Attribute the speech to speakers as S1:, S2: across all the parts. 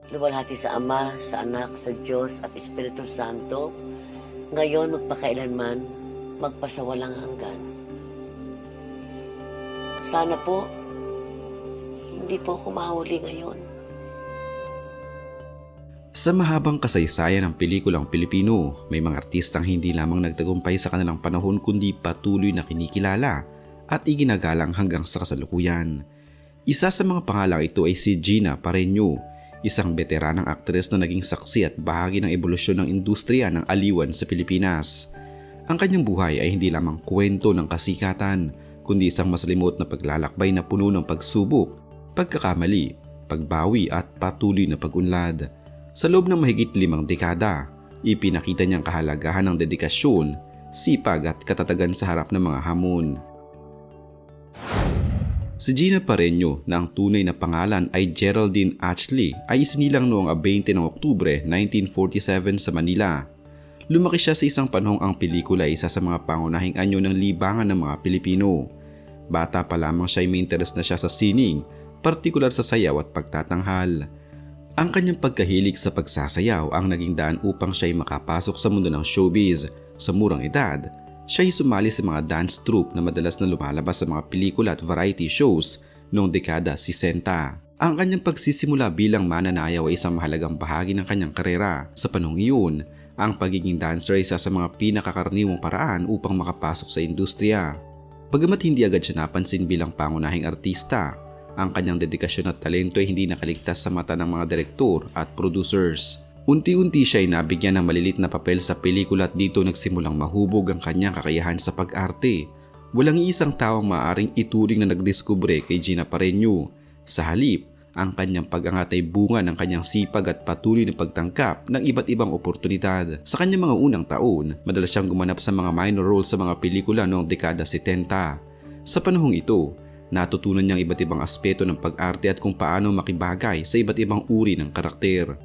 S1: luwalhati sa Ama, sa Anak, sa Diyos at Espiritu Santo, ngayon magpakailanman, magpasawalang hanggan. Sana po, hindi po ako mahuli ngayon.
S2: Sa mahabang kasaysayan ng pelikulang Pilipino, may mga artistang hindi lamang nagtagumpay sa kanilang panahon kundi patuloy na kinikilala at iginagalang hanggang sa kasalukuyan. Isa sa mga pangalang ito ay si Gina Pareño, isang veteranang aktres na naging saksi at bahagi ng ebolusyon ng industriya ng aliwan sa Pilipinas. Ang kanyang buhay ay hindi lamang kwento ng kasikatan, kundi isang masalimuot na paglalakbay na puno ng pagsubok, pagkakamali, pagbawi at patuloy na pag-unlad. Sa loob ng mahigit 5 dekada, ipinakita niyang kahalagahan ng dedikasyon, sipag at katatagan sa harap ng mga hamon. Si Gina Pareño na ang tunay na pangalan ay Geraldine Ashley ay isinilang noong 20 ng Oktubre 1947 sa Manila. Lumaki siya sa isang panahong ang pelikula ay isa sa mga pangunahing anyo ng libangan ng mga Pilipino. Bata pa lamang siya ay may interes na siya sa sining, partikular sa sayaw at pagtatanghal. Ang kanyang pagkahilig sa pagsasayaw ang naging daan upang siya ay makapasok sa mundo ng showbiz. Sa murang edad, siya ay sumali sa mga dance troupe na madalas na lumalabas sa mga pelikula at variety shows noong dekada 60. Ang kanyang pagsisimula bilang mananayaw ay isang mahalagang bahagi ng kanyang karera. Sa panahong iyon, ang pagiging dancer ay isa sa mga pinakakaraniwang paraan upang makapasok sa industriya. Bagamat hindi agad siya napansin bilang pangunahing artista, ang kanyang dedikasyon at talento ay hindi nakaligtas sa mata ng mga direktor at producers. Unti-unti siya ay nabigyan ng malilit na papel sa pelikula at dito nagsimulang mahubog ang kanyang kakayahan sa pag-arte. Walang iisang taong maaaring ituring na nagdiskubre kay Gina Pareño. Sa halip, ang kanyang pag-angat ay bunga ng kanyang sipag at patuloy na pagtangkap ng iba't ibang oportunidad. Sa kanyang mga unang taon, madalas siyang gumanap sa mga minor roles sa mga pelikula noong dekada 70. Sa panahong ito, natutunan niyang iba't ibang aspeto ng pag-arte at kung paano makibagay sa iba't ibang uri ng karakter.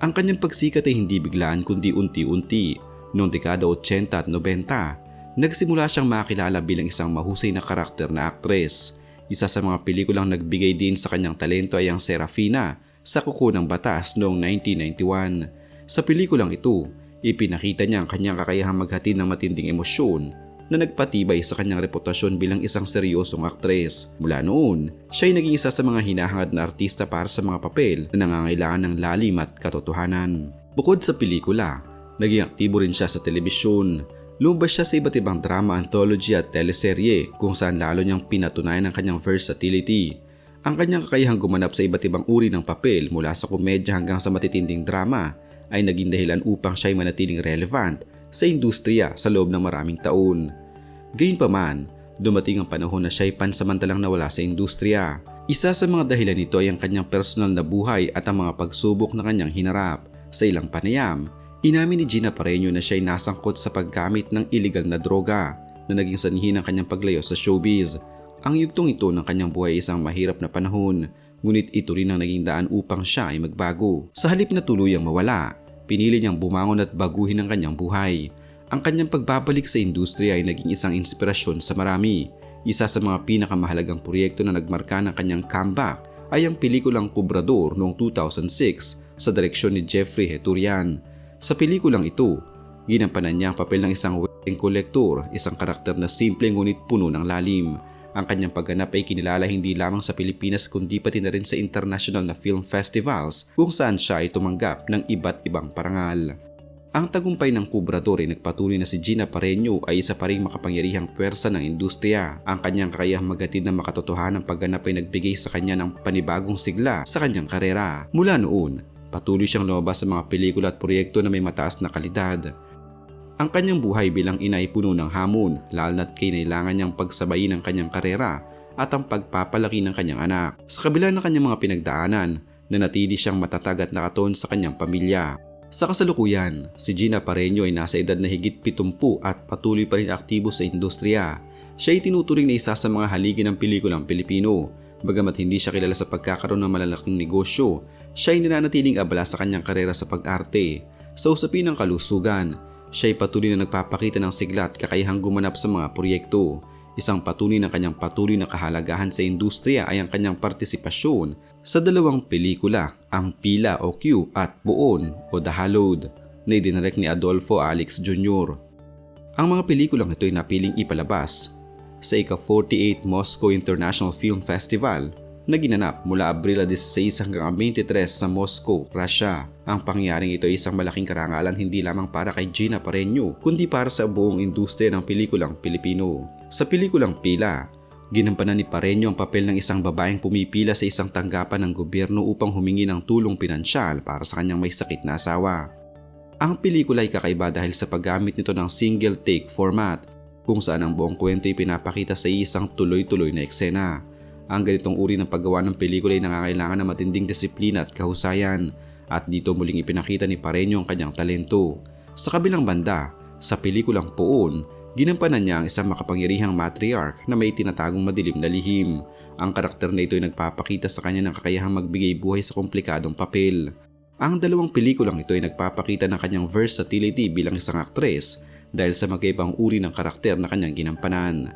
S2: Ang kanyang pagsikat ay hindi biglaan kundi unti-unti. Noong dekada 80 at 90, nagsimula siyang makilala bilang isang mahusay na karakter na aktres. Isa sa mga pelikulang nagbigay din sa kanyang talento ay ang Serafina sa Kuko ng Batas noong 1991. Sa pelikulang ito, ipinakita niya ang kanyang kakayahang maghatid ng matinding emosyon na nagpatibay sa kanyang reputasyon bilang isang seryosong aktres. Mula noon, siya ay naging isa sa mga hinahangad na artista para sa mga papel na nangangailangan ng lalim at katotohanan. Bukod sa pelikula, naging aktibo rin siya sa telebisyon. Lumabas siya sa iba't ibang drama, anthology at teleserye kung saan lalo niyang pinatunayan ang kanyang versatility. Ang kanyang kakayahang gumanap sa iba't ibang uri ng papel mula sa komedya hanggang sa matitinding drama ay naging dahilan upang siya ay manatiling relevant sa industriya sa loob ng maraming taon. Gayunpaman, dumating ang panahon na siya ay pansamantalang nawala sa industriya. Isa sa mga dahilan nito ay ang kanyang personal na buhay at ang mga pagsubok na kanyang hinarap. Sa ilang panayam, inamin ni Gina Pareño na siya ay nasangkot sa paggamit ng iligal na droga na naging sanhi ng kanyang paglayo sa showbiz. Ang yugtong ito ng kanyang buhay ay isang mahirap na panahon, ngunit ito rin ang naging daan upang siya ay magbago. Sa halip na tuluyang mawala, pinili niyang bumangon at baguhin ang kanyang buhay. Ang kanyang pagbabalik sa industriya ay naging isang inspirasyon sa marami. Isa sa mga pinakamahalagang proyekto na nagmarka ng kanyang comeback ay ang pelikulang Cobrador noong 2006 sa direksyon ni Jeffrey Heturian. Sa pelikulang ito, ginampanan niya ang papel ng isang wedding collector, isang karakter na simple ngunit puno ng lalim. Ang kanyang pagganap ay kinilala hindi lamang sa Pilipinas kundi pati na rin sa international na film festivals kung saan siya ay tumanggap ng iba't ibang parangal. Ang tagumpay ng Cobrador ay nagpatuloy na si Gina Pareño ay isa pa ring makapangyarihang pwersa ng industriya. Ang kanyang kakayahang maghatid ng makatotohanang pagganap ay nagbigay sa kanya ng panibagong sigla sa kanyang karera. Mula noon, patuloy siyang lumabas sa mga pelikula at proyekto na may mataas na kalidad. Ang kanyang buhay bilang ina ay puno ng hamon, lalo na't kinailangan niyang pagsabayin ang kanyang karera at ang pagpapalaki ng kanyang anak. Sa kabila ng kanyang mga pinagdaanan, nanatili siyang matatag at nakatuon sa kanyang pamilya. Sa kasalukuyan, si Gina Pareño ay nasa edad na higit 70 at patuloy pa rin aktibo sa industriya. Siya ay tinuturing na isa sa mga haligi ng pelikulang Pilipino. Bagamat hindi siya kilala sa pagkakaroon ng malalaking negosyo, siya ay nananatiling abala sa kanyang karera sa pag-arte. Sa usapin ng kalusugan, siya ay patuloy na nagpapakita ng sigla at kakayahang gumanap sa mga proyekto. Isang patunay ng kanyang patuloy na kahalagahan sa industriya ay ang kanyang partisipasyon sa dalawang pelikula, Ang Pila o Q at Buon o The Hallowed, na idinirect ni Adolfo Alex Jr. Ang mga pelikulang ito ay napiling ipalabas sa ika-48 Moscow International Film Festival na ginanap mula Abril 16 hanggang 23 sa Moscow, Russia. Ang pangyayaring ito ay isang malaking karangalan hindi lamang para kay Gina Pareño kundi para sa buong industriya ng pelikulang Pilipino. Sa pelikulang Pila, ginampanan ni Pareño ang papel ng isang babaeng pumipila sa isang tanggapan ng gobyerno upang humingi ng tulong pinansyal para sa kanyang may sakit na asawa. Ang pelikula ay kakaiba dahil sa paggamit nito ng single take format kung saan ang buong kwento ay pinapakita sa isang tuloy-tuloy na eksena. Ang ganitong uri ng paggawa ng pelikula ay nangangailangan ng matinding disiplina at kahusayan at dito muling ipinakita ni Pareño ang kanyang talento. Sa kabilang banda, sa pelikulang Poon, ginampanan niya ang isang makapangyarihang matriarch na may tinatagong madilim na lihim. Ang karakter na ito ay nagpapakita sa kanya ng kakayahang magbigay buhay sa komplikadong papel. Ang dalawang pelikulang ito ay nagpapakita ng kanyang versatility bilang isang aktres dahil sa magkaibang uri ng karakter na kanyang ginampanan.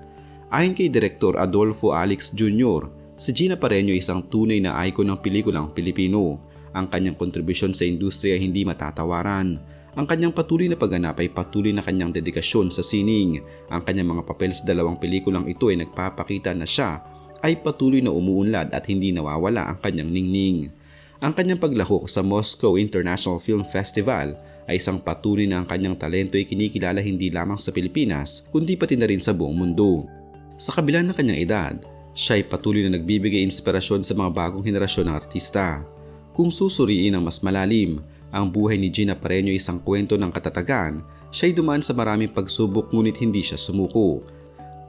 S2: Ayon kay Direktor Adolfo Alex Jr., si Gina Pareño ay isang tunay na icon ng pelikulang Pilipino. Ang kanyang kontribusyon sa industriya ay hindi matatawaran. Ang kanyang patuloy na pagganap ay patuloy na kanyang dedikasyon sa sining. Ang kanyang mga papel sa dalawang pelikulang ito ay nagpapakita na siya ay patuloy na umuunlad at hindi nawawala ang kanyang ningning. Ang kanyang paglahok sa Moscow International Film Festival ay isang patunay na ang kanyang talento ay kinikilala hindi lamang sa Pilipinas kundi pati na rin sa buong mundo. Sa kabila ng kanyang edad, siya ay patuloy na nagbibigay inspirasyon sa mga bagong henerasyon ng artista. Kung susuriin ang mas malalim, ang buhay ni Gina Pareño ay isang kwento ng katatagan. Siya ay dumaan sa maraming pagsubok ngunit hindi siya sumuko.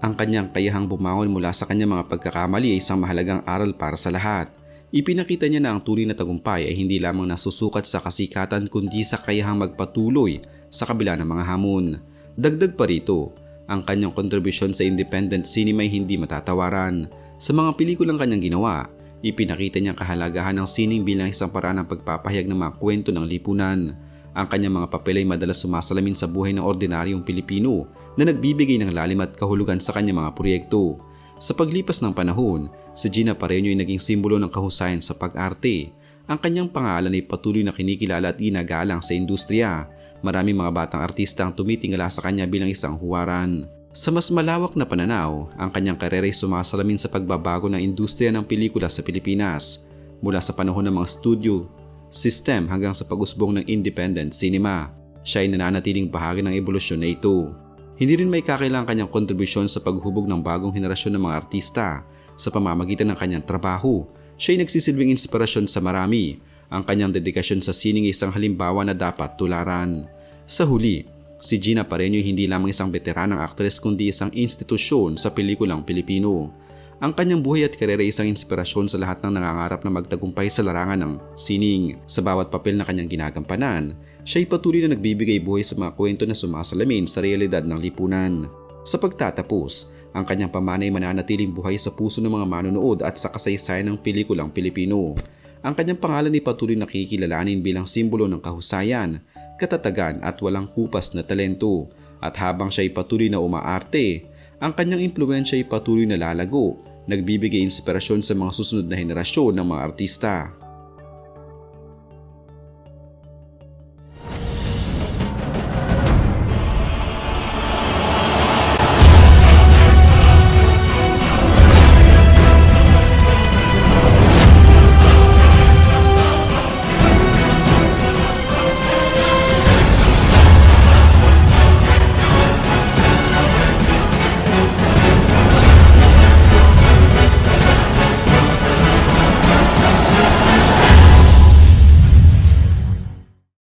S2: Ang kanyang kayahang bumangon mula sa kanyang mga pagkakamali ay isang mahalagang aral para sa lahat. Ipinakita niya na ang tunay na tagumpay ay hindi lamang nasusukat sa kasikatan kundi sa kayahang magpatuloy sa kabila ng mga hamon. Dagdag pa rito, ang kanyang kontribusyon sa independent cinema ay hindi matatawaran. Sa mga pelikulang kanyang ginawa, ipinakita niya ang kahalagahan ng sining bilang isang paraan ng pagpapahayag ng mga kwento ng lipunan. Ang kanyang mga papel ay madalas sumasalamin sa buhay ng ordinaryong Pilipino na nagbibigay ng lalim at kahulugan sa kanyang mga proyekto. Sa paglipas ng panahon, si Gina Pareño ay naging simbolo ng kahusayan sa pag-arte. Ang kanyang pangalan ay patuloy na kinikilala at ginagalang sa industriya. Maraming mga batang artista ang tumitingala sa kanya bilang isang huwaran. Sa mas malawak na pananaw, ang kanyang karera ay sumasalamin sa pagbabago ng industriya ng pelikula sa Pilipinas, mula sa panahon ng mga studio system hanggang sa pag-usbong ng independent cinema. Siya ay nananatiling bahagi ng ebolusyon na ito. Hindi rin may kakailangang kanyang kontribusyon sa paghubog ng bagong henerasyon ng mga artista. Sa pamamagitan ng kanyang trabaho, siya ay nagsisilbing inspirasyon sa marami. Ang kanyang dedikasyon sa sining ay isang halimbawa na dapat tularan. Sa huli, si Gina Pareño ay hindi lamang isang veteranang aktres kundi isang institusyon sa pelikulang Pilipino. Ang kanyang buhay at karera ay isang inspirasyon sa lahat ng nangangarap na magtagumpay sa larangan ng sining. Sa bawat papel na kanyang ginagampanan, siya ay patuloy na nagbibigay buhay sa mga kwento na sumasalamin sa realidad ng lipunan. Sa pagtatapos, ang kanyang pamana ay mananatiling buhay sa puso ng mga manonood at sa kasaysayan ng pelikulang Pilipino. Ang kanyang pangalan ay patuloy na kikilalanin bilang simbolo ng kahusayan, katatagan at walang kupas na talento. At habang siya ay patuloy na umaarte, ang kanyang impluwensya ay patuloy na lalago, nagbibigay inspirasyon sa mga susunod na henerasyon ng mga artista.